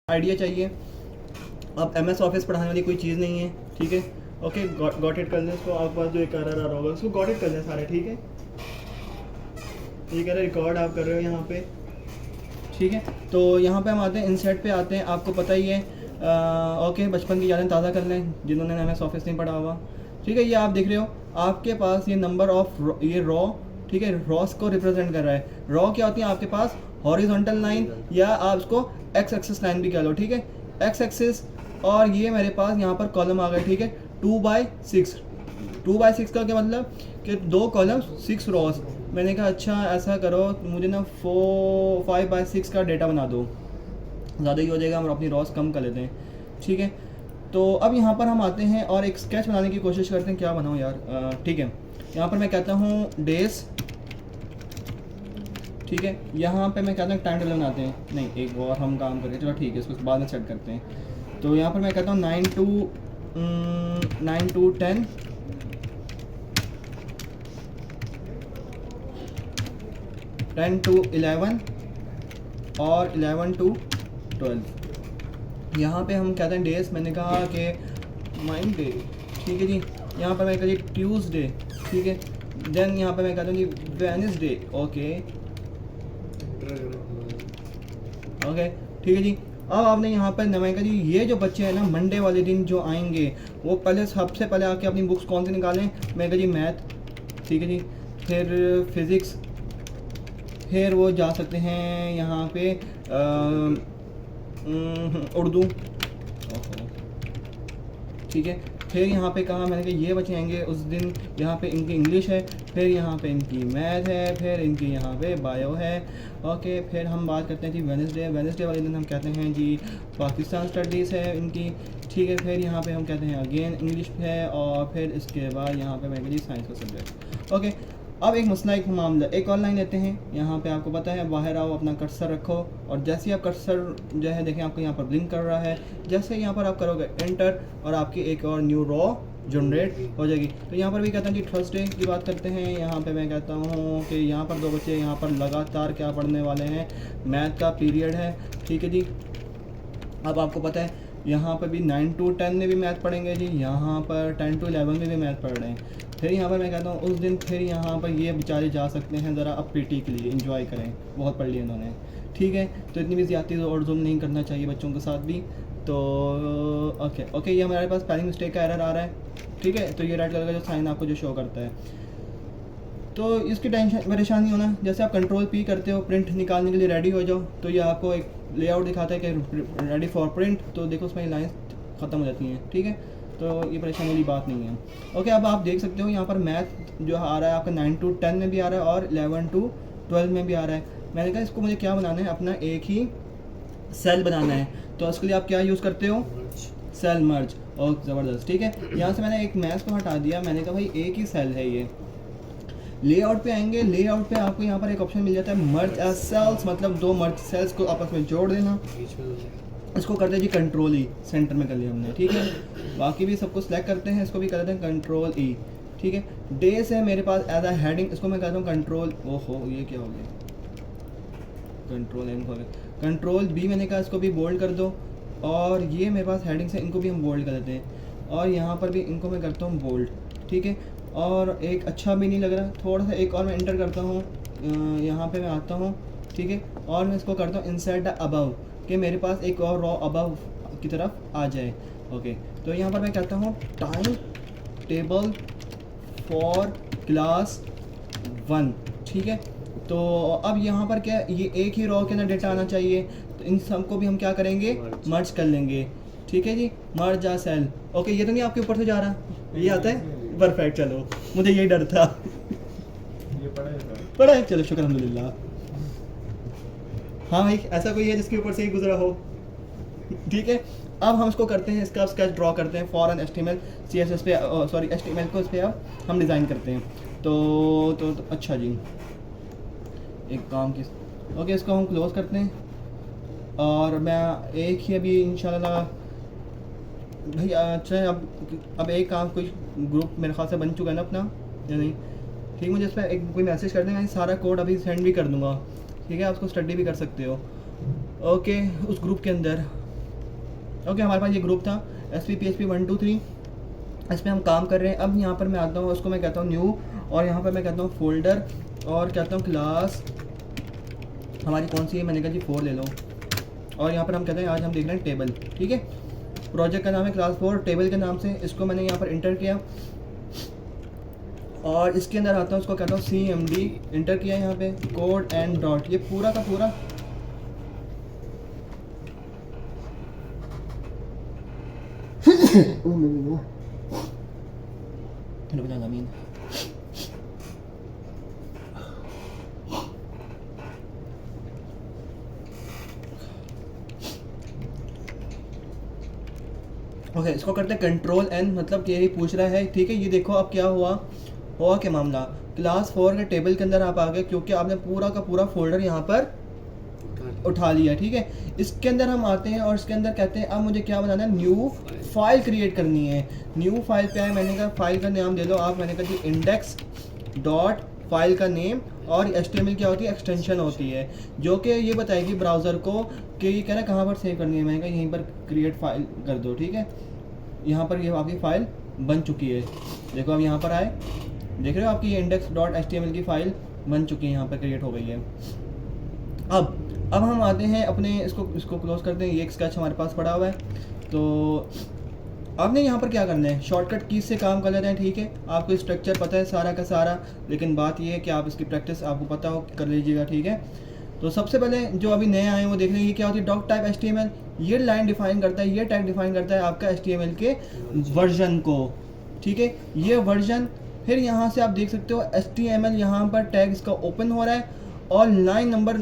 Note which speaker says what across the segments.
Speaker 1: Idea चाहिए। अब MS office पढ़ाने वाली कोई चीज़ नहीं है, ठीक है। ओके, गॉट इट कर लें इसको। आपके पास जो एक RR आ रहा होगा उसको गॉट इट कर लें सारे, ठीक है। ये कह रहे रिकॉर्ड आप कर रहे हो यहाँ पे, ठीक है। तो यहाँ पे हम आते हैं, इंसर्ट पे आते हैं। आपको पता ही है, ओके, बचपन की यादें ताज़ा कर लें जिन्होंने MS ऑफिस नहीं पढ़ा हुआ, ठीक है। ये आप देख रहे हो आपके पास ये नंबर ऑफ ये रॉ, ठीक है, रॉस को रिप्रेजेंट कर रहा है। रॉ क्या होती है आपके पास? हॉरिजॉन्टल लाइन, या आप इसको एक्स एक्सिस लाइन भी कह लो, ठीक है, एक्स एक्सिस। और ये मेरे पास यहाँ पर कॉलम आ गए, ठीक है, 2/6। 2/6 का क्या मतलब कि 2 कॉलम 6 रॉस। मैंने कहा अच्छा ऐसा करो, मुझे ना 5/6 का डेटा बना दो, ज़्यादा ही हो जाएगा, हम अपनी रॉस कम कर लेते हैं, ठीक है। तो अब यहाँ पर हम आते हैं और एक स्केच बनाने की कोशिश करते हैं। क्या बनाऊँ यार, ठीक है। यहाँ पर मैं कहता हूँ डेज, ठीक है। यहाँ पे मैं कहता हूँ टाइम टेबल बनाते हैं, नहीं एक और हम काम करें, चलो ठीक है, इसको बाद में सेट करते हैं। तो यहाँ पर मैं कहता हूँ 9 to 10, 10 to 11 और 11 to 12। यहाँ पे हम कहते हैं डेज। मैंने कहा कि मंडे, ठीक है जी। यहाँ पर मैं कहती हूँ ट्यूसडे, ठीक है। देन यहाँ पे मैं कहता हूँ जी वेडनेसडे, ओके ओके, ठीक है जी। अब आपने यहाँ पर मैं कहा जी ये जो बच्चे हैं ना मंडे वाले दिन जो आएंगे वो पहले सबसे पहले आके अपनी बुक्स कौन सी निकालें? मैं कहा जी मैथ, ठीक है जी, फिर फिज़िक्स, फिर वो जा सकते हैं यहाँ पे उर्दू, ठीक है। फिर यहाँ पे कहा मैंने कि ये बच्चे आएंगे उस दिन, यहाँ पे इनकी इंग्लिश है, फिर यहाँ पे इनकी मैथ है, फिर इनकी यहाँ पे बायो है, ओके। फिर हम बात करते हैं जी वेडनेसडे वाले दिन हम कहते हैं जी पाकिस्तान स्टडीज़ है इनकी, ठीक है। फिर यहाँ पे हम कहते हैं अगेन इंग्लिश है, और फिर इसके बाद यहाँ पे मैं जी साइंस का सब्जेक्ट, ओके। अब एक मसला, एक मामला, एक और लाइन लेते हैं। यहाँ पे आपको पता है बाहर आओ, अपना कर्सर रखो, और जैसे ही आप कर्सर जो है देखें आपको यहाँ पर ब्लिंक कर रहा है, जैसे यहाँ पर आप करोगे एंटर और आपकी एक और न्यू रॉ जनरेट हो जाएगी। तो यहाँ पर भी कहता हूँ जी थर्सडे की बात करते हैं। यहाँ पे मैं कहता हूँ कि यहाँ पर 2 बच्चे यहाँ पर लगातार क्या पढ़ने वाले हैं, मैथ का पीरियड है, ठीक है जी। अब आपको पता है यहाँ पर भी 9 to 10 में भी मैथ पढ़ेंगे जी, यहाँ पर 10 to 11 में भी मैथ पढ़ रहे हैं। फिर यहाँ पर मैं कहता हूँ उस दिन फिर यहाँ पर ये बेचारे जा सकते हैं ज़रा अब पीटी के लिए इंजॉय करें, बहुत पढ़ लिया उन्होंने, ठीक है। तो इतनी भी ज़्यादती और जुल्म नहीं करना चाहिए बच्चों के साथ भी। तो ओके, ये हमारे पास स्पेलिंग मिस्टेक का एरर आ रहा है, ठीक है। तो ये रेड कलर का जो साइन आपको जो शो करता है, तो इसकी टेंशन परेशानी होना। जैसे आप कंट्रोल P करते हो प्रिंट निकालने के लिए रेडी हो जाओ, तो ये आपको एक लेआउट दिखाता है कि रेडी फॉर प्रिंट। तो देखो उसमें लाइंस ख़त्म हो जाती हैं, ठीक है। तो ये परेशानी वाली बात नहीं है, ओके। अब आप देख सकते हो यहाँ पर मैथ जो आ रहा है आपका 9 to 10 में भी आ रहा है और 11 to 12 में भी आ रहा है। मैंने कहा इसको मुझे क्या बनाना है, अपना एक ही सेल बनाना है। तो उसके लिए आप क्या यूज़ करते हो? सेल मर्ज, और ज़बरदस्त, ठीक है। यहाँ से मैंने एक मैथ को हटा दिया, मैंने कहा भाई एक ही सेल है ये। लेआउट पे आएंगे, लेआउट पे आपको यहाँ पर एक ऑप्शन मिल जाता है मर्ज एज सेल्स, मतलब 2 मर्ज सेल्स को आपस में जोड़ देना। इसको करते हैं जी कंट्रोल E, सेंटर में कर लिया हमने, ठीक है। बाकी भी सबको सिलेक्ट करते हैं, इसको भी करते हैं कंट्रोल E, ठीक है। डेज है मेरे पास एज अ हेडिंग, इसको मैं कहता हूँ कंट्रोल, ओहो ये क्या हो गया, कंट्रोल N हो गया, कंट्रोल B मैंने कहा इसको भी बोल्ड कर दो। और ये मेरे पास हेडिंग्स है, इनको भी हम बोल्ड कर देते हैं, और यहाँ पर भी इनको मैं करता हूँ बोल्ड, ठीक है। और एक अच्छा भी नहीं लग रहा, थोड़ा सा एक और मैं एंटर करता हूँ, यहाँ पे मैं आता हूँ, ठीक है। और मैं इसको करता हूँ इंसर्ट अबव, कि मेरे पास एक और रॉ अबव की तरफ आ जाए, ओके। तो यहाँ पर मैं कहता हूँ टाइम टेबल फॉर क्लास 1, ठीक है। तो अब यहाँ पर क्या ये एक ही रॉ के अंदर डेटा आना चाहिए, तो इन सबको भी हम क्या करेंगे, मर्ज कर लेंगे, ठीक है जी। मर्ज आ सेल, ओके। ये तो नहीं आपके ऊपर से जा रहा, ये आता है, परफेक्ट। चलो मुझे यही डर था,
Speaker 2: ये
Speaker 1: पढ़ा है, चलो शुक्र अल्हम्दुलिल्लाह। हाँ भाई ऐसा कोई है जिसके ऊपर से ही गुजरा हो, ठीक है। अब हम इसको करते हैं, इसका स्केच ड्रॉ करते हैं फॉरन HTML CSS पे, सॉरी HTML को इस पर अब हम डिज़ाइन करते हैं। तो अच्छा जी, एक काम की, ओके, इसको हम क्लोज़ करते हैं। और मैं एक ही अभी इंशाल्लाह भाई, अच्छा अब एक काम, कोई ग्रुप मेरे ख्याल से बन चुका है ना अपना, या नहीं, ठीक। मुझे इस पर एक कोई मैसेज कर देंगे, सारा कोड अभी सेंड भी कर दूँगा, ठीक है। आप उसको स्टडी भी कर सकते हो, ओके, उस ग्रुप के अंदर। ओके, हमारे पास ये ग्रुप था SPPHP 1 2 3, इस पर हम काम कर रहे हैं। अब यहाँ पर मैं आता हूँ, उसको मैं कहता हूँ न्यू, और यहाँ पर मैं कहता हूँ फोल्डर, और कहता हूँ क्लास हमारी कौन सी है, मैंने कहा जी 4 ले लो, और यहाँ पर हम कहते हैं आज हम देख रहे हैं टेबल, ठीक है। प्रोजेक्ट का नाम है क्लास 4 टेबल के नाम से, इसको मैंने यहाँ पर इंटर किया, और इसके अंदर आता हूँ, उसको कहता हूँ CMD, इंटर किया यहाँ पे, कोड एंड डॉट, ये पूरा का पूरा ओके, इसको करते हैं कंट्रोल N, मतलब कि यही पूछ रहा है, ठीक है। ये देखो अब क्या हुआ क्या मामला, क्लास 4 के टेबल के अंदर आप आ गए, क्योंकि आपने पूरा का पूरा फोल्डर यहाँ पर उठा लिया, ठीक है। इसके अंदर हम आते हैं और इसके अंदर कहते हैं अब मुझे क्या बनाना है, न्यू फाइल क्रिएट करनी है। न्यू फाइल पे आए, मैंने कहा फाइल का नाम दे दो आप, मैंने कहा जी इंडेक्स डॉट फाइल का नेम, और HTML क्या होती है, एक्सटेंशन होती है, जो कि ये बताएगी ब्राउज़र को कि ये कह रहा है कहाँ पर सेव करनी है। मैंने कहा यहीं पर क्रिएट फाइल कर दो, ठीक है। यहाँ पर ये आपकी फ़ाइल बन चुकी है, देखो अब यहाँ पर आए, देख रहे हो आपकी ये index.html की फ़ाइल बन चुकी है, यहाँ पर क्रिएट हो गई है। अब हम आते हैं अपने इसको क्लोज करते हैं, ये एक स्केच हमारे पास पड़ा हुआ है। तो आपने यहाँ पर क्या करना है, शॉर्टकट कीज से काम कर लेते हैं, ठीक है। आपको स्ट्रक्चर पता है सारा का सारा, लेकिन बात ये है कि आप इसकी प्रैक्टिस आपको पता हो, कर लीजिएगा, ठीक है। तो सबसे पहले जो अभी नए आए हैं वो देख रहे हैं, ये क्या होती है, डॉक टाइप HTML, ये लाइन डिफाइन करता है, ये टैग डिफाइन करता है आपका HTML के वर्जन को, ठीक है। ये वर्जन, फिर यहाँ से आप देख सकते हो HTML यहाँ पर टैग इसका ओपन हो रहा है और लाइन नंबर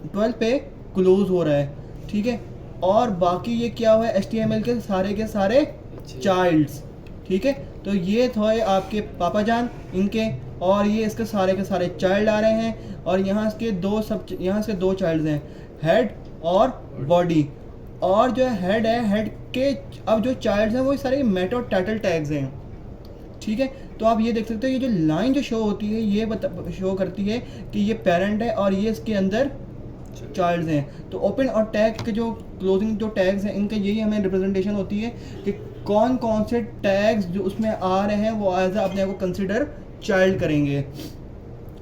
Speaker 1: 12 पे क्लोज हो रहा है, ठीक है। और बाकी ये क्या हुआ है, HTML के सारे चाइल्ड्स, ठीक है। तो ये थे आपके पापा जान इनके, और ये इसके सारे चाइल्ड आ रहे हैं, और यहाँ इसके दो चाइल्ड्स हैं, हेड और बॉडी। और जो हेड है, हेड के अब जो चाइल्ड्स हैं वो सारे मेटा और टाइटल टैग्स हैं, ठीक है। तो आप ये देख सकते हो, ये जो लाइन जो शो होती है ये शो करती है कि ये पेरेंट है और ये इसके अंदर चाइल्ड्स हैं। तो ओपन और टैग के जो क्लोजिंग जो टैग्स हैं, इनका यही हमें रिप्रेजेंटेशन होती है कि कौन कौन से टैग्स जो उसमें आ रहे हैं वो एज अपने आप को कंसिडर चाइल्ड करेंगे।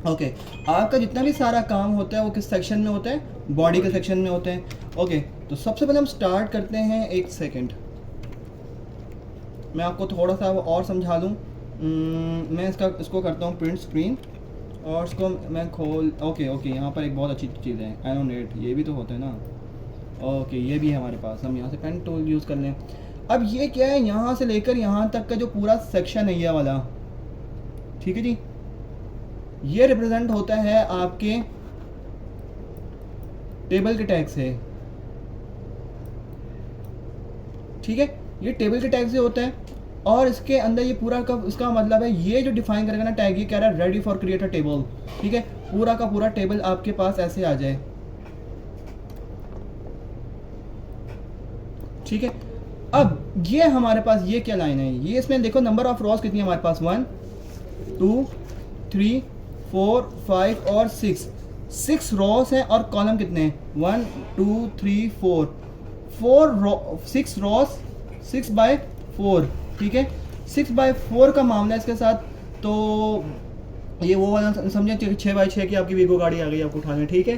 Speaker 1: ओके, आपका जितना भी सारा काम होता है वो किस सेक्शन में होता है, बॉडी के सेक्शन में होते हैं। ओके, तो सबसे पहले हम स्टार्ट करते हैं, एक सेकेंड मैं आपको थोड़ा सा और समझा दूँ। मैं इसको करता हूँ प्रिंट स्क्रीन, और इसको मैं ओके यहाँ पर एक बहुत अच्छी चीज़ है, एनोनेट, ये भी तो होता है ना। ओके, ये भी है हमारे पास, हम यहाँ से पेन टूल यूज़ कर लें। अब ये क्या है, यहाँ से लेकर यहाँ तक का जो पूरा सेक्शन है ये वाला, ठीक है जी, ये रिप्रेजेंट होता है आपके टेबल के टैग से, ठीक है। ये टेबल के टैग से होता है, और इसके अंदर ये पूरा का इसका मतलब है, ये जो डिफाइन करेगा ना टैग, ये कह रहा है ready for create a table, ठीक है। पूरा का पूरा टेबल आपके पास ऐसे आ जाए, ठीक है। अब ये हमारे पास ये क्या लाइन है, ये इसमें देखो नंबर ऑफ रॉस कितनी है हमारे पास, 1 2 3 4 5 और 6 रॉस हैं, और कॉलम कितने हैं, 1 2 3 4 6 रॉस 6/4, ठीक है। 6/4 का मामला है इसके साथ। तो ये वो वाला समझे 6/6 की आपकी वीगो गाड़ी आ गई आपको उठाने, ठीक है।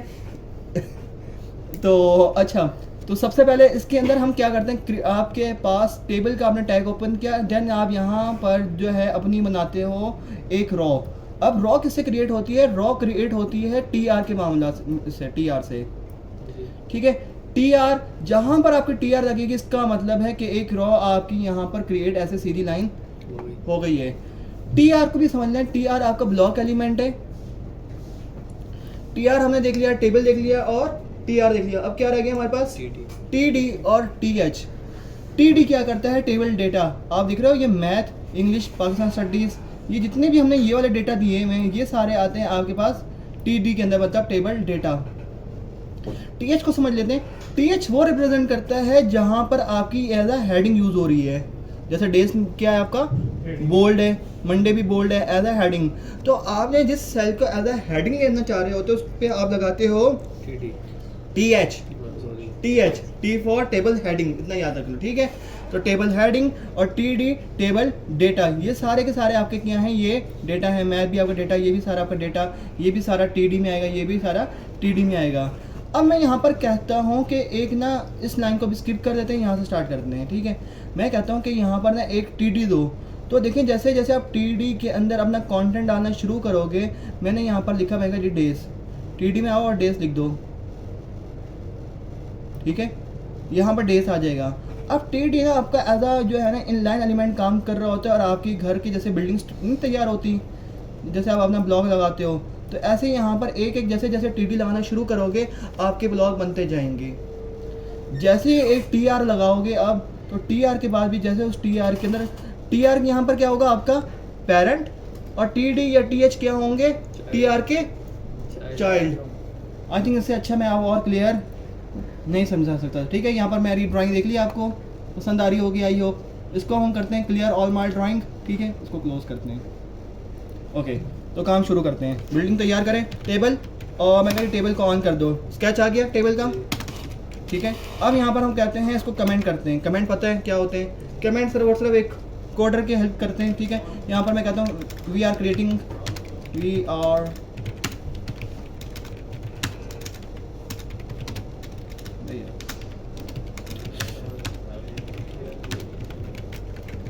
Speaker 1: तो अच्छा, तो सबसे पहले इसके अंदर हम क्या करते हैं, आपके पास टेबल का आपने टैग ओपन किया, देन आप यहाँ पर जो है अपनी बनाते हो एक रॉ। अब रॉ किससे क्रिएट होती है, रॉ क्रिएट होती है TR के मामला से, TR से, ठीक है। TR जहाँ पर आपकी TR लगेगी, इसका मतलब है कि एक रॉ आपकी यहाँ पर क्रिएट ऐसे सीधी लाइन हो गई है। TR को भी समझना है, TR आपका ब्लॉक एलिमेंट है। TR हमने देख लिया, टेबल देख लिया और TR देख लिया। अब क्या रह गया हमारे पास, TD और TH। TD क्या करता है, टेबल डेटा। आप देख रहे हो ये मैथ, इंग्लिश, पाकिस्तान स्टडीज, ये जितने भी हमने ये वाले डेटा दिए हुए हैं, ये सारे आते हैं आपके पास TD के अंदर, मतलब टेबल डेटा। TH को समझ लेते हैं। TH वो रिप्रेजेंट करता है जहां पर आपकी एज अ हेडिंग यूज हो रही है, जैसे डेज क्या है आपका, बोल्ड है, मंडे भी बोल्ड है, एज अ हेडिंग। तो आपने जिस सेल को एज अ हेडिंग लेना चाह रहे होते हो उस पर आप लगाते हो TH, TH, T for table heading, इतना याद रख लो, ठीक है। तो टेबल हेडिंग और TD टेबल डेटा, ये सारे के सारे आपके क्या हैं, ये डेटा है। मैथ भी आपका डेटा, ये भी सारा आपका डेटा, ये भी सारा TD में आएगा, ये भी सारा TD में आएगा। अब मैं यहाँ पर कहता हूँ कि एक ना इस लाइन को भी स्किप कर देते हैं, यहाँ से स्टार्ट करते हैं, ठीक है। मैं कहता हूँ कि यहाँ पर ना एक TD दो। तो देखिए जैसे जैसे आप TD के अंदर अपना कंटेंट आना शुरू करोगे, मैंने यहाँ पर लिखा रहेगा जी डेज, TD में आओ और डेज लिख दो, ठीक है। यहाँ पर डेज आ जाएगा। अब TD ना आपका एज अ जो है ना इनलाइन एलिमेंट काम कर रहा होता है, और आपकी घर की जैसे बिल्डिंग्स नहीं तैयार होती, जैसे आप अपना ब्लॉग लगाते हो, तो ऐसे ही यहाँ पर एक एक जैसे जैसे TD लगाना शुरू करोगे आपके ब्लॉग बनते जाएंगे। जैसे एक TR लगाओगे अब, तो TR के बाद भी जैसे उस TR के अंदर, TR यहाँ पर क्या होगा आपका पेरेंट, और TD या TH क्या होंगे, TR के चाइल्ड। आई थिंक इससे अच्छा मैं आप और क्लियर नहीं समझा सकता, ठीक है। यहाँ पर मेरी ड्राइंग देख ली, आपको पसंद आ रही होगी आई होप। इसको हम करते हैं क्लियर ऑल माय ड्राइंग, ठीक है, इसको क्लोज करते हैं। ओके, तो काम शुरू करते हैं। बिल्डिंग तैयार करें, टेबल, और मैं कहती टेबल को ऑन कर दो, स्केच आ गया टेबल का, ठीक है। अब यहाँ पर हम कहते हैं इसको कमेंट करते हैं। कमेंट पता है क्या होते हैं? कमेंट सिर्फ और सिर्फ एक कोडर की हेल्प करते हैं, ठीक है। यहाँ पर मैं कहता हूँ we are creating, we are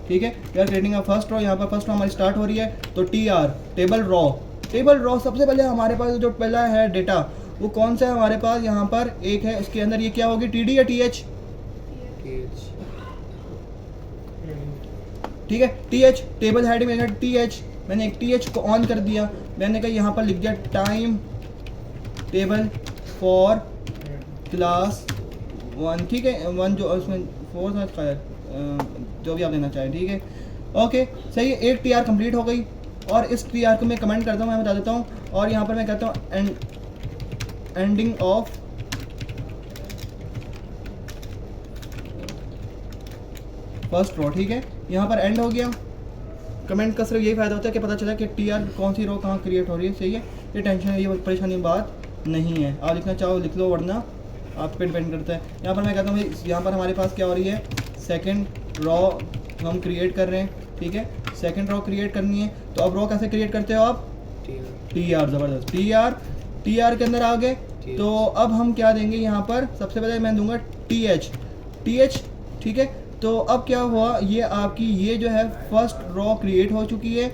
Speaker 1: ठीक है, we are creating a first row. यहाँ पर फर्स्ट रॉ हमारी स्टार्ट हो रही है, तो TR table raw. Table raw सबसे पहले हमारे पास जो पहला है डेटा, वो कौन सा है हमारे पास, यहाँ पर एक है, उसके अंदर ये क्या होगी, TD या TH, ठीक है। TH टेबल हेड में TH, मैंने एक TH को ऑन कर दिया, मैंने कहा यहाँ पर लिख दिया टाइम टेबल फॉर क्लास 1, ठीक है, 1 जो उसमें 4 था शायद, जो भी आप लेना चाहें, ठीक है। ओके सही है, एक TR कंप्लीट हो गई, और इस TR को मैं कमेंट करता हूँ, मैं बता देता हूँ, और यहाँ पर मैं कहता हूँ एंडिंग ऑफ फर्स्ट रो, ठीक है। यहाँ पर एंड हो गया। कमेंट का सिर्फ यही फायदा होता है कि पता चला कि TR कौन सी रो कहाँ क्रिएट हो रही है, सही है। ये टेंशन है, ये परेशानी बात नहीं है, आप लिखना चाहो लिख लो, वरना आप पे डिपेंड करता है। यहाँ पर मैं कहता हूँ यहाँ पर हमारे पास क्या हो रही है, सेकंड रॉ हम क्रिएट कर रहे हैं, ठीक है। सेकंड रॉ क्रिएट करनी है, तो अब रॉ कैसे क्रिएट करते हो आप, TR, ज़बरदस्त, TR के अंदर आ गए। तो अब हम क्या देंगे यहाँ पर, सबसे पहले मैं दूंगा TH, ठीक है। तो अब क्या हुआ, ये आपकी ये जो है फर्स्ट रॉ क्रिएट हो चुकी है।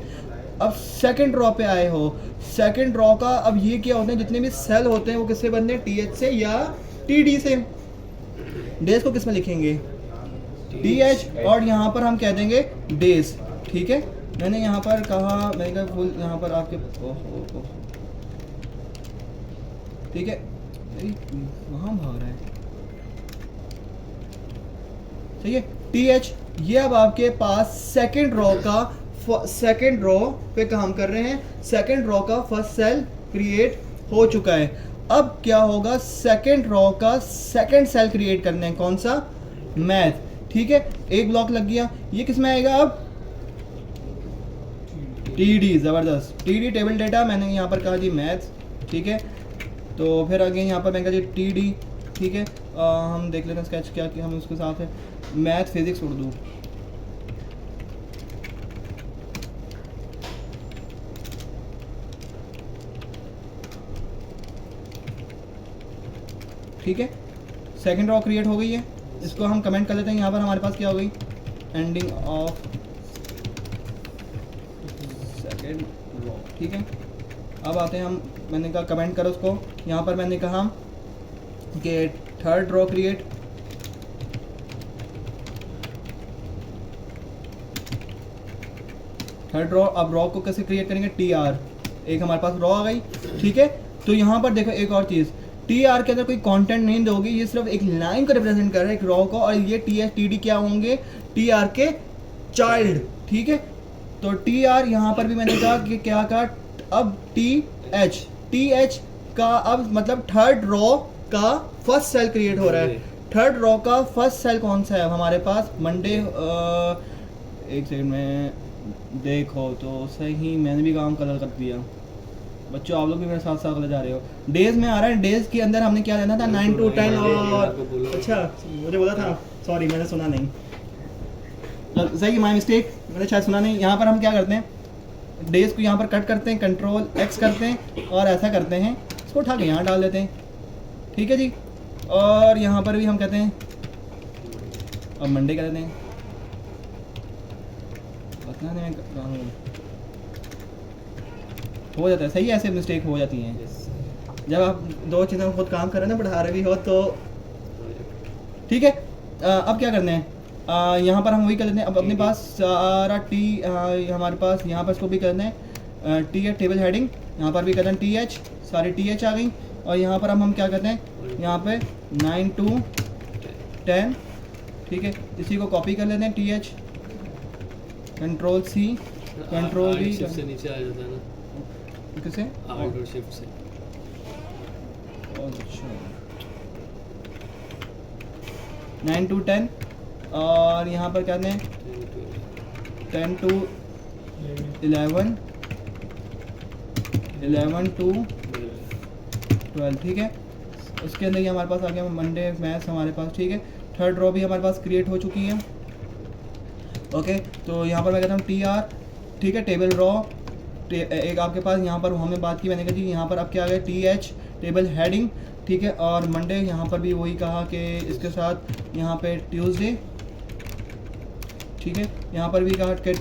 Speaker 1: अब सेकंड रॉ पे आए हो, सेकंड रॉ का अब ये क्या होते हैं, जितने भी सेल होते हैं वो किससे बनते हैं, TH से या TD से। डेज को किस में लिखेंगे, TH, और यहाँ पर हम कह देंगे डेज, ठीक है। मैंने यहाँ पर कहा, मैंने कहा फुल यहाँ पर आपके ठीक है, वहाँ भाग रहा है, ठीक है। TH ये अब आपके पास सेकंड रो का, सेकंड रो पे काम कर रहे हैं, सेकंड रो का फर्स्ट सेल क्रिएट हो चुका है। अब क्या होगा, सेकंड रो का सेकंड सेल क्रिएट करने हैं, कौन सा, मैथ, ठीक है। एक ब्लॉक लग गया, ये किस में आएगा अब, TD, ज़बरदस्त, TD टेबल डेटा, मैंने यहाँ पर कहा जी मैथ, ठीक है। तो फिर आगे यहाँ पर मैं कहा जी TD, ठीक है। हम देख लेते हैं स्केच क्या कि हम उसके साथ है, मैथ फिजिक्स उर्दू, ठीक है। सेकंड रॉ क्रिएट हो गई है, इसको हम कमेंट कर लेते हैं। यहाँ पर हमारे पास क्या हो गई, एंडिंग ऑफ सेकंड रॉ, ठीक है। अब आते हैं हम, मैंने कहा कमेंट करो उसको, यहाँ पर मैंने कहा कि third raw create, third raw. अब रॉ को कैसे क्रिएट करेंगे, TR, एक हमारे पास रॉ आ गई, ठीक है। तो यहाँ पर देखो एक और चीज़, TR के अंदर कोई कंटेंट नहीं दोगे, ये सिर्फ एक लाइन को रिप्रेजेंट कर रहा है, एक रॉ को, और ये TH TD क्या होंगे, TR के चाइल्ड, ठीक है। तो TR यहाँ पर भी मैंने कहा कि क्या कहा, अब TH का अब मतलब थर्ड रॉ का फर्स्ट सेल क्रिएट हो रहा है। थर्ड रॉ का फर्स्ट सेल कौन सा है हमारे पास, मंडे, एक सेकंड में देखो तो सही, मैंने भी काम कलर कर दिया, बच्चों आप लोग भी मेरे साथ साथ ले जा रहे हो। डेज में आ रहा है, डेज के अंदर हमने क्या लेना था 9 to 10 और अच्छा मुझे बोला था, सॉरी मैंने सुना नहीं, सही माय मिस्टेक, मैंने शायद सुना नहीं। यहाँ पर हम क्या करते हैं, डेज को यहाँ पर कट करते हैं, कंट्रोल एक्स करते हैं और ऐसा करते हैं, इसको उठा के यहाँ डाल देते हैं, ठीक है जी। और यहाँ पर भी हम कहते हैं अब मंडे कर देते हैं, पता नहीं हो जाता है सही, ऐसे मिस्टेक हो जाती हैं जब आप दो चीज़ों खुद काम कर रहे हैं ना, पढ़ा रहे भी हो तो ठीक है। अब क्या करना है, यहाँ पर हम वही कर लेते हैं। अब अपने पास सारा टी हमारे पास यहाँ पर इसको भी करना है, टी है टेबल हेडिंग, यहाँ पर भी करना है टी एच, सारी टी एच आ गई। और यहाँ पर हम क्या करते हैं, यहाँ पे 9 to 10, ठीक है, इसी को कॉपी कर लेते हैं, T H control C control V
Speaker 2: से नीचे आ जाता है ना,
Speaker 1: किसे
Speaker 2: आउट और शिफ्ट से।
Speaker 1: अच्छा 9 to 10 और यहाँ पर क्या है 10 to 11 11 to 12, ठीक है। उसके अंदर ये हमारे पास आ गया मंडे मैथ्स हमारे पास, ठीक है। थर्ड रो भी हमारे पास क्रिएट हो चुकी है, ओके। तो यहाँ पर मैं कहता हूँ टी आर, ठीक है, टेबल रॉ एक आपके पास यहाँ पर हमने बात की, मैंने कहा जी यहाँ पर अब क्या आ गया टी एच टेबल हेडिंग, ठीक है। और मंडे यहाँ पर भी वही कहा कि इसके साथ यहाँ पे ट्यूसडे, ठीक है, यहाँ पर भी कहा कि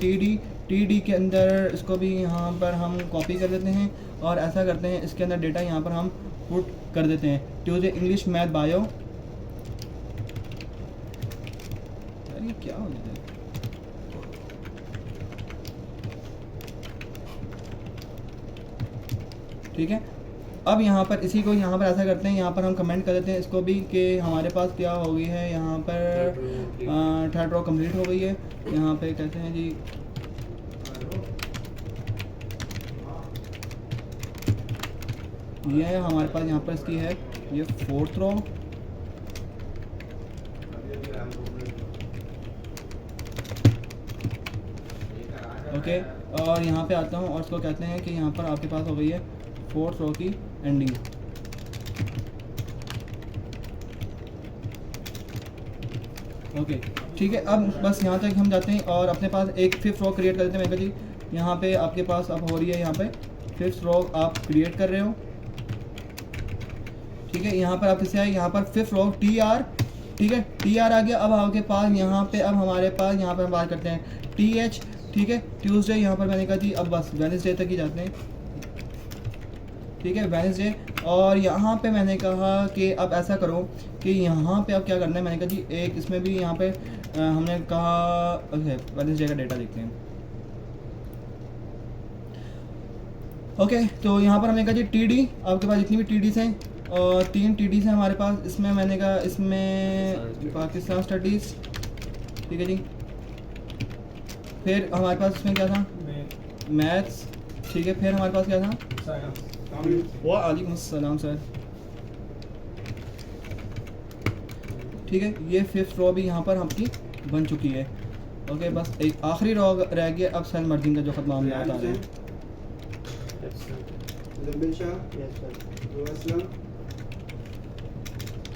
Speaker 1: टी डी के अंदर इसको भी यहाँ पर हम कॉपी कर देते हैं और ऐसा करते हैं, इसके अंदर डेटा यहाँ पर हम पुट कर देते हैं, ट्यूसडे इंग्लिश मैथ बायो। ये क्या हो गया, ठीक है। अब यहाँ पर इसी को यहाँ पर ऐसा करते हैं, यहाँ पर हम कमेंट कर देते हैं इसको भी कि हमारे पास क्या हो गई है, यहाँ पर थर्ड रो कंप्लीट हो गई है। यहाँ पे कहते हैं जी ये हमारे पास यहाँ पर इसकी है ये फोर्थ रो, ओके। और यहाँ पे आता हूँ और इसको कहते हैं कि यहाँ पर आपके पास हो गई है फोर्थ रो की एंडिंग, ओके, ठीक है। अब बस यहाँ तक हम जाते हैं और अपने पास एक फिफ्थ रो क्रिएट कर देते हैं। मैं जी यहाँ पे आपके पास अब हो रही है, यहाँ पे फिफ्थ रो आप क्रिएट कर रहे हो, ठीक है। यहाँ पर आप किससे आए, यहाँ पर फिफ्थ रो टी आर, ठीक है, टी आर आ गया। अब आपके पास यहाँ पे अब हमारे पास यहाँ पर हम बात करते हैं टी एच, ठीक है, ट्यूसडे। यहाँ पर मैंने कहा जी अब बस वेडनेसडे तक ही जाते हैं, ठीक है, वेडनेसडे। और यहाँ पे मैंने कहा कि अब ऐसा करो कि यहाँ पे अब क्या करना है, मैंने कहा जी एक इसमें भी यहाँ पे हमने कहा ओके वेडनेसडे का डेटा देखते हैं, ओके। तो यहाँ पर हमने कहा जी टी डी, आपके पास जितनी भी टी डीज हैं और 3 टी डीज हैं हमारे पास, इसमें मैंने कहा इसमें पाकिस्तान स्टडीज़, ठीक है जी। फिर हमारे पास इसमें क्या था, मैथ्स, ठीक है। फिर हमारे पास क्या था, वालेकुम अस्सलाम सर, ठीक है। ये फिफ्थ रो भी यहाँ पर आपकी बन चुकी है, ओके। बस एक आखिरी रो रह गया अब सेल मर्जिंग का जो खत्म मामला आ रहे हैं।
Speaker 3: जंबिल शाह, असलम,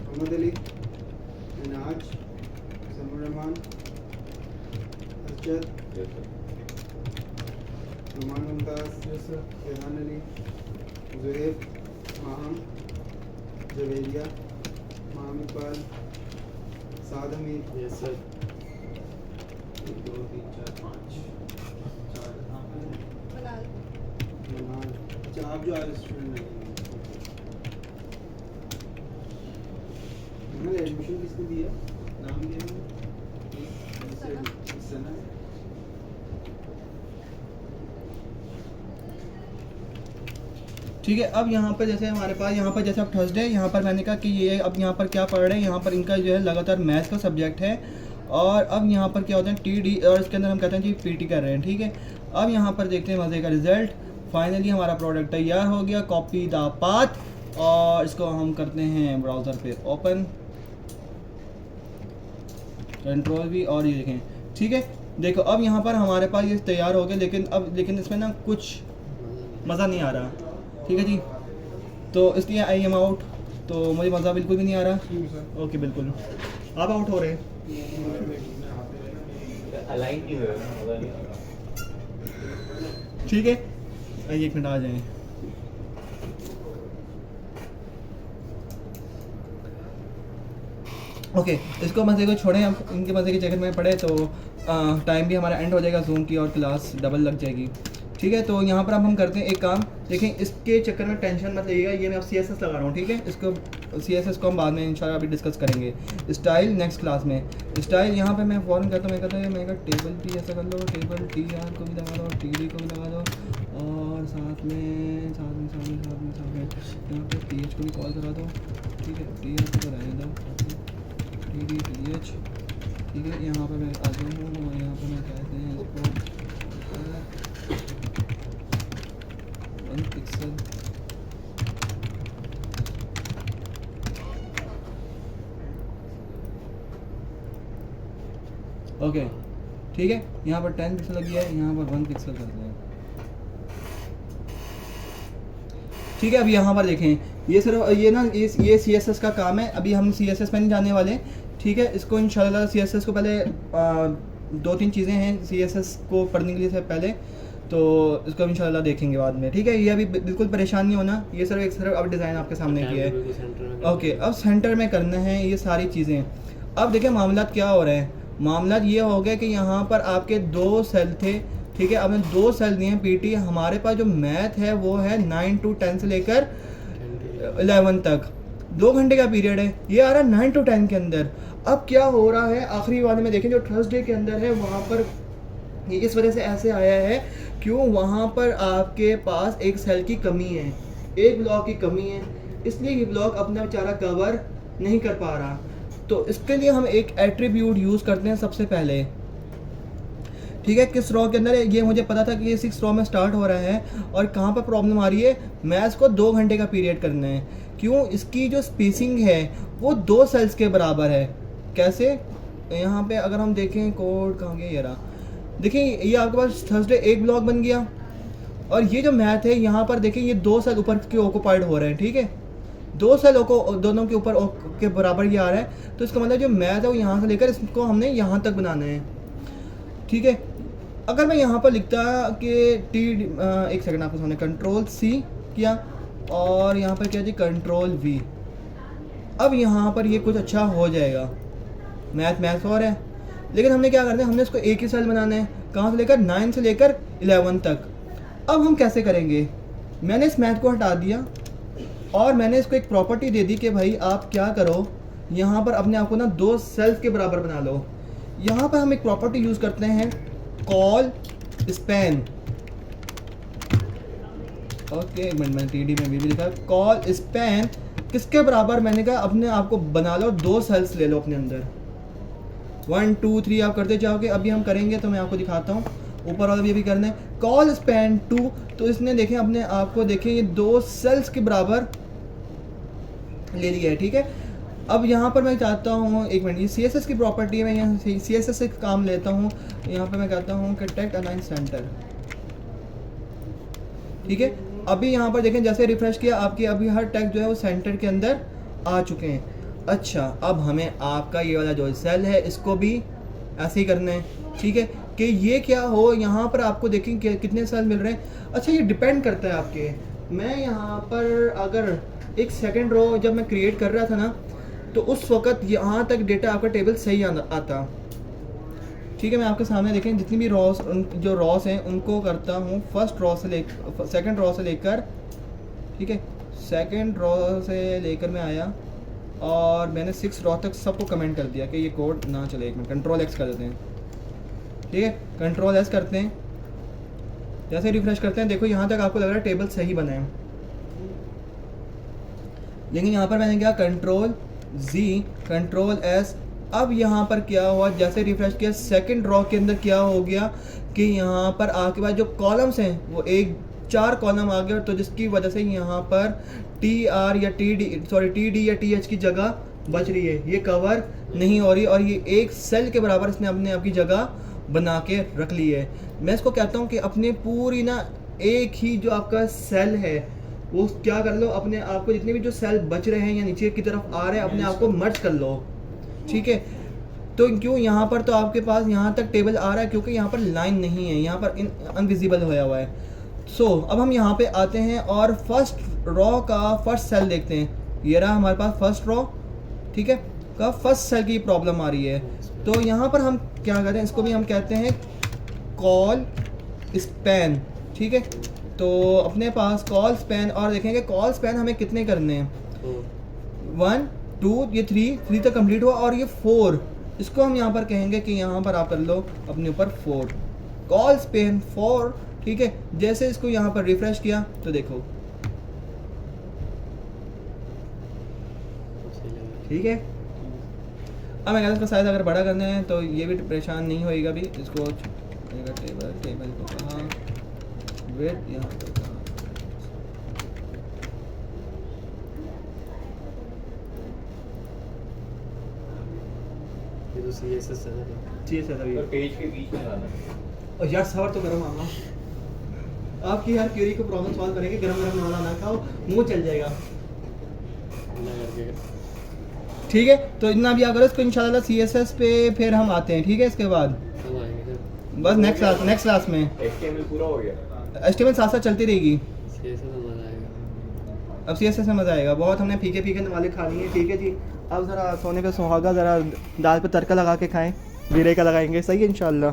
Speaker 3: मोहम्मद अली, इनाज, समीर रहमान, अर्शद, नुमान मुमताज़, फरहान अली, ज़ुहैब, माहम, जवेरिया, माहम इकबाल, साद हमीद, 1 2 3 4 5 अच्छा आप जो आज स्टूडेंट हैं मैंने एडमिशन किसने दिया, नाम दिया सना,
Speaker 1: ठीक है। अब यहाँ पर जैसे हमारे पास यहाँ पर जैसे अब थर्सडे, यहाँ पर मैंने कहा कि ये अब यहाँ पर क्या पढ़ रहे हैं, यहाँ पर इनका जो है लगातार मैथ्स का सब्जेक्ट है। और अब यहाँ पर क्या होता है टी डी और इसके अंदर हम कहते हैं जी पीटी कर रहे हैं, ठीक है। अब यहाँ पर देखते हैं मज़े का रिजल्ट, फाइनली हमारा प्रोडक्ट तैयार हो गया, कॉपी द पाथ। और इसको हम करते हैं ब्राउज़र पे ओपन, कंट्रोल भी, और ये देखें, ठीक है। देखो अब यहाँ पर हमारे पास ये तैयार हो गया, लेकिन इसमें ना कुछ मज़ा नहीं आ रहा, ठीक है जी, तो इसलिए आई एम आउट। तो मुझे मज़ा बिल्कुल भी नहीं आ रहा। ओके बिल्कुल, आप आउट हो रहे हैं।
Speaker 4: अलाइन नहीं हुआ मजा नहीं आ रहा।
Speaker 1: ठीक है, आइए 1 मिनट आ जाएं। ओके, इसको मज़े को छोड़ें, अब इनके मज़े की जगह में पड़े तो टाइम भी हमारा एंड हो जाएगा जूम की, और क्लास डबल लग जाएगी। ठीक है, तो यहाँ पर अब हम करते हैं एक काम। देखें, इसके चक्कर में टेंशन मत लीजिएगा, ये मैं अब CSS लगा रहा हूँ। ठीक है, इसको CSS को हम बाद में इंशाल्लाह अभी डिस्कस करेंगे। स्टाइल नेक्स्ट क्लास में। स्टाइल यहाँ पे मैं फ़ौरन कहता हूँ, मैं कहता हूँ मैं टेबल भी ऐसा कर लो, टेबल TR को भी लगा दो, TD को भी लगा दो, और साथ में यहाँ पे TH को भी कॉल करा दो। ठीक है, TH को रहने दो, TD TH। ठीक है, यहाँ पर मैं आ जाऊँ और यहाँ पर मैं कहते हैं इसको 1 पिक्सल। ओके ठीक है, यहाँ पर 10 पिक्सल लगी है, यहाँ पर 1 पिक्सल कर दें। ठीक है, अभी यहाँ पर देखें, ये सिर्फ ये ना ये CSS का काम है। अभी हम CSS में नहीं जाने वाले। ठीक है, इसको इंशाल्लाह CSS को पहले 2-3 चीज़ें हैं CSS को पढ़ने के लिए से पहले, तो इसको हम इंशाल्लाह देखेंगे बाद में। ठीक है, ये अभी बिल्कुल परेशान नहीं होना, ये सिर्फ अब डिज़ाइन आपके सामने किया है। ओके, अब सेंटर में करना है ये सारी चीज़ें। अब देखिए मामला क्या हो रहे हैं। मामला ये हो गया कि यहाँ पर आपके 2 सेल थे। ठीक है, अब 2 सेल दिए हैं PT। हमारे पास जो मैथ है वो है 9 to 10 से लेकर 11 तक, 2 घंटे का पीरियड है। ये आ रहा है 9 to 10 के अंदर। अब क्या हो रहा है, आखिरी वाले में देखें जो थर्सडे के अंदर है, वहाँ पर ये इस वजह से ऐसे आया है, क्यों, वहाँ पर आपके पास एक सेल की कमी है, एक ब्लॉक की कमी है, इसलिए ये ब्लॉक अपना बेचारा कवर नहीं कर पा रहा। तो इसके लिए हम एक एट्रीब्यूट यूज़ करते हैं सबसे पहले। ठीक है, किस रॉ के अंदर है ये मुझे पता था कि ये 6 रॉ में स्टार्ट हो रहा है, और कहाँ पर प्रॉब्लम आ रही है, मैं इसको 2 घंटे का पीरियड करना है। क्यों, इसकी जो स्पेसिंग है वो 2 सेल्स के बराबर है। कैसे, यहाँ पे अगर हम देखें कोड कहाँ गया, ये रहा। देखिए ये आपके पास थर्सडे एक ब्लॉक बन गया, और ये जो मैथ है यहाँ पर देखें ये 2 सेल ऊपर के ऑक्युपाइड हो रहे हैं। ठीक है, 2 सेल को दोनों के ऊपर के बराबर ये आ रहा है, तो इसका मतलब जो मैथ है वो यहाँ से लेकर इसको हमने यहाँ तक बनाना है। ठीक है, अगर मैं यहाँ पर लिखता कि एक सेकंड आपको सामने Ctrl+C किया, और यहाँ पर क्या जी Ctrl+V। अब यहाँ पर ये कुछ अच्छा हो जाएगा, मैथ और है, लेकिन हमने क्या करना है, हमने इसको एक ही सेल बनाना है, कहाँ से लेकर 9 से लेकर 11 तक। अब हम कैसे करेंगे, मैंने इस मैथ को हटा दिया और मैंने इसको एक प्रॉपर्टी दे दी कि भाई आप क्या करो, यहाँ पर अपने आप को ना 2 सेल्स के बराबर बना लो। यहाँ पर हम एक प्रॉपर्टी यूज़ करते हैं कॉल स्पैन। ओके, एक मिनट, मैंने TD में भी लिखा कॉल स्पैन किसके बराबर, मैंने कहा अपने आप को बना लो, 2 सेल्स ले लो अपने अंदर, 1 2 3 आप करते जाओगे। अभी हम करेंगे तो मैं आपको दिखाता हूँ, ऊपर वाला भी अभी करना है कॉल स्पैन 2। तो इसने देखें अपने आप को, देखें ये 2 सेल्स के बराबर ले लिया है। ठीक है, अब यहाँ पर मैं चाहता हूँ, एक मिनट, ये CSS की प्रॉपर्टी है, मैं यहाँ CSS से काम लेता हूँ। यहाँ पे मैं कहता हूँ कि टेक्स्ट अलाइन सेंटर। ठीक है, अभी यहाँ पर देखें जैसे रिफ्रेश किया, आपकी अभी हर टेक्स्ट जो है वो सेंटर के अंदर आ चुके हैं। अच्छा, अब हमें आपका ये वाला जो सेल है इसको भी ऐसे ही करना है। ठीक है, कि ये क्या हो, यहाँ पर आपको देखें कि कितने सेल मिल रहे हैं। अच्छा, ये डिपेंड करता है आपके, मैं यहाँ पर अगर एक सेकंड रो जब मैं क्रिएट कर रहा था ना, तो उस वक्त यहाँ तक डेटा आपका टेबल सही आता। ठीक है, मैं आपके सामने देखें जितनी भी रॉस, जो रॉस हैं उनको करता हूँ फर्स्ट रॉ से लेकर सेकंड रॉ से लेकर, ठीक है, सेकंड रॉ से लेकर मैं आया और मैंने 6 रॉ तक सबको कमेंट कर दिया कि ये कोड ना चले। एक मिनट, Ctrl+X कर देते हैं। ठीक है, Ctrl+S करते हैं, जैसे रिफ्रेश करते हैं देखो यहाँ तक आपको लग रहा है टेबल सही बना है, लेकिन यहाँ पर मैंने क्या Ctrl+Z Ctrl+S। अब यहाँ पर क्या हुआ, जैसे रिफ्रेश किया सेकंड रॉ के अंदर क्या हो गया कि यहाँ पर आपके पास जो कॉलम्स हैं वो 4 कॉलम आ गए, तो जिसकी वजह से यहाँ पर TR या TD या TH की जगह बच रही है, ये कवर नहीं हो रही, और ये एक सेल के बराबर इसने अपने आप की जगह बना के रख ली है। मैं इसको कहता हूँ कि अपने पूरी ना एक ही जो आपका सेल है वो क्या कर लो, अपने आप को जितने भी जो सेल बच रहे हैं या नीचे की तरफ आ रहे हैं अपने आप को मर्ज कर लो, ठीक है। तो क्यों यहाँ पर तो आपके पास यहाँ तक टेबल आ रहा है क्योंकि यहाँ पर लाइन नहीं है, यहाँ पर अनविजिबल होया हुआ है। सो अब हम यहाँ पे आते हैं और फर्स्ट रॉ का फर्स्ट सेल देखते हैं। ये रहा हमारे पास फर्स्ट रॉ, ठीक है, का फर्स्ट सेल की प्रॉब्लम आ रही है। तो यहाँ पर हम क्या करें, इसको भी हम कहते हैं कॉल स्पैन, ठीक है। तो अपने पास कॉल स्पैन, और देखेंगे कॉल स्पैन हमें कितने करने हैं, 1 2 ये 3 तक कंप्लीट हुआ, और ये 4, इसको हम यहाँ पर कहेंगे कि यहाँ पर आप कर लो अपने ऊपर 4 कॉल स्पैन 4, ठीक है। जैसे इसको यहाँ पर रिफ्रेश किया तो देखो, ठीक है। अब मैं कहता हूँ इसका साइज अगर बड़ा करना है तो ये भी परेशान नहीं होएगा भी, इसको टेबल को कहाँ, वेट यहाँ पर कहाँ,
Speaker 2: ये तो CSS है ना।
Speaker 1: जी सर अभी।
Speaker 4: तो पेज के बीच में लाना है।
Speaker 1: और यार सबर तो करो मामा, आपकी हर क्वेरी को प्रॉब्लम सॉल्व करेंगे, गरम गरम वाला ना खाओ, मुंह चल जाएगा,
Speaker 2: ना करके
Speaker 1: ठीक है। तो इतना भी अगर इसको इंशाल्लाह CSS पे फिर हम आते हैं, ठीक है। इसके बाद
Speaker 2: कब आएंगे सर?
Speaker 1: बस नेक्स्ट क्लास में
Speaker 4: HTML पूरा हो गया।
Speaker 1: HTML साथ साथ चलती रहेगी।
Speaker 2: CSS में मजा आएगा।
Speaker 1: अब CSS में मज़ा आएगा बहुत, हमने फीके फीके वाले खा लिए, ठीक है जी। अब ज़रा सोने का सुहागा, ज़रा दाल पे तड़का लगा के खाएं, जीरे का लगाएंगे, सही है इंशाल्लाह।